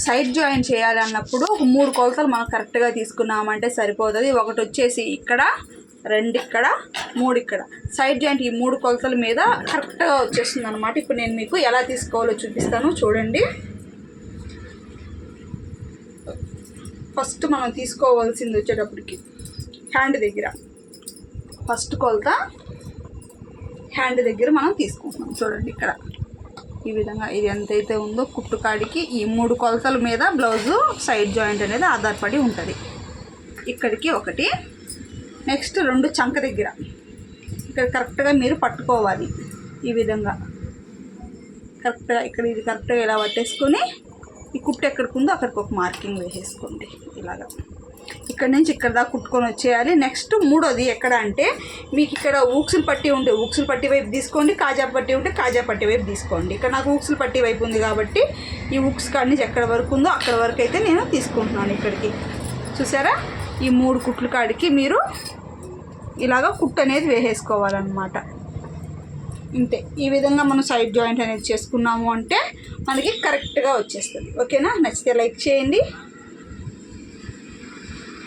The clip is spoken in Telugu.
సైడ్ జాయిన్ చేయాలన్నప్పుడు 3 కొలతలు మనం కరెక్ట్గా తీసుకున్నామంటే సరిపోతుంది. ఒకటి వచ్చేసి ఇక్కడ, 2 ఇక్కడ, 3 ఇక్కడ. సైడ్ జాయింట్ ఈ 3 కొలతల మీద కరెక్ట్గా వచ్చేస్తుంది అనమాట. ఇప్పుడు నేను మీకు ఎలా తీసుకోవాలో చూపిస్తాను చూడండి. ఫస్ట్ మనం తీసుకోవాల్సింది వచ్చేటప్పటికి హ్యాండ్ దగ్గర, ఫస్ట్ కొలత హ్యాండ్ దగ్గర మనం తీసుకుంటున్నాం. చూడండి ఇక్కడ ఈ విధంగా ఇది ఎంతైతే ఉందో కుట్టుకాడికి ఈ 3 కొలతల మీద బ్లౌజు సైడ్ జాయింట్ అనేది ఆధారపడి ఉంటుంది. ఇక్కడికి ఒకటి, నెక్స్ట్ 2 చంక దగ్గర ఇక్కడ కరెక్ట్గా మీరు పట్టుకోవాలి. ఈ విధంగా కరెక్ట్గా ఇక్కడ ఇది కరెక్ట్గా ఇలా పట్టేసుకొని ఈ కుట్టు ఎక్కడికి ఉందో అక్కడికి ఒక మార్కింగ్ వేసేసుకోండి. ఇలాగా ఇక్కడ నుంచి ఇక్కడ దాకా కుట్టుకొని వచ్చేయాలి. నెక్స్ట్ 3వది ఎక్కడ అంటే మీకు ఇక్కడ ఊక్సులు పట్టి ఉంటే ఊక్సులు పట్టి వైపు తీసుకోండి, కాజా పట్టి ఉంటే కాజా పట్టి వైపు తీసుకోండి. ఇక్కడ నాకు ఊక్సులు పట్టి వైపు ఉంది కాబట్టి ఈ ఊక్స్ కాడి నుంచి ఎక్కడ వరకు ఉందో అక్కడ వరకు అయితే నేను తీసుకుంటున్నాను. ఇక్కడికి చూసారా, ఈ 3 కుట్లు కాడికి మీరు ఇలాగ కుట్టు అనేది వేసేసుకోవాలన్నమాట. ఇంతే. ఈ విధంగా మనం సైడ్ జాయింట్ అనేది చేసుకున్నాము అంటే మనకి కరెక్ట్గా వచ్చేస్తుంది. ఓకేనా? నచ్చితే లైక్ చేయండి.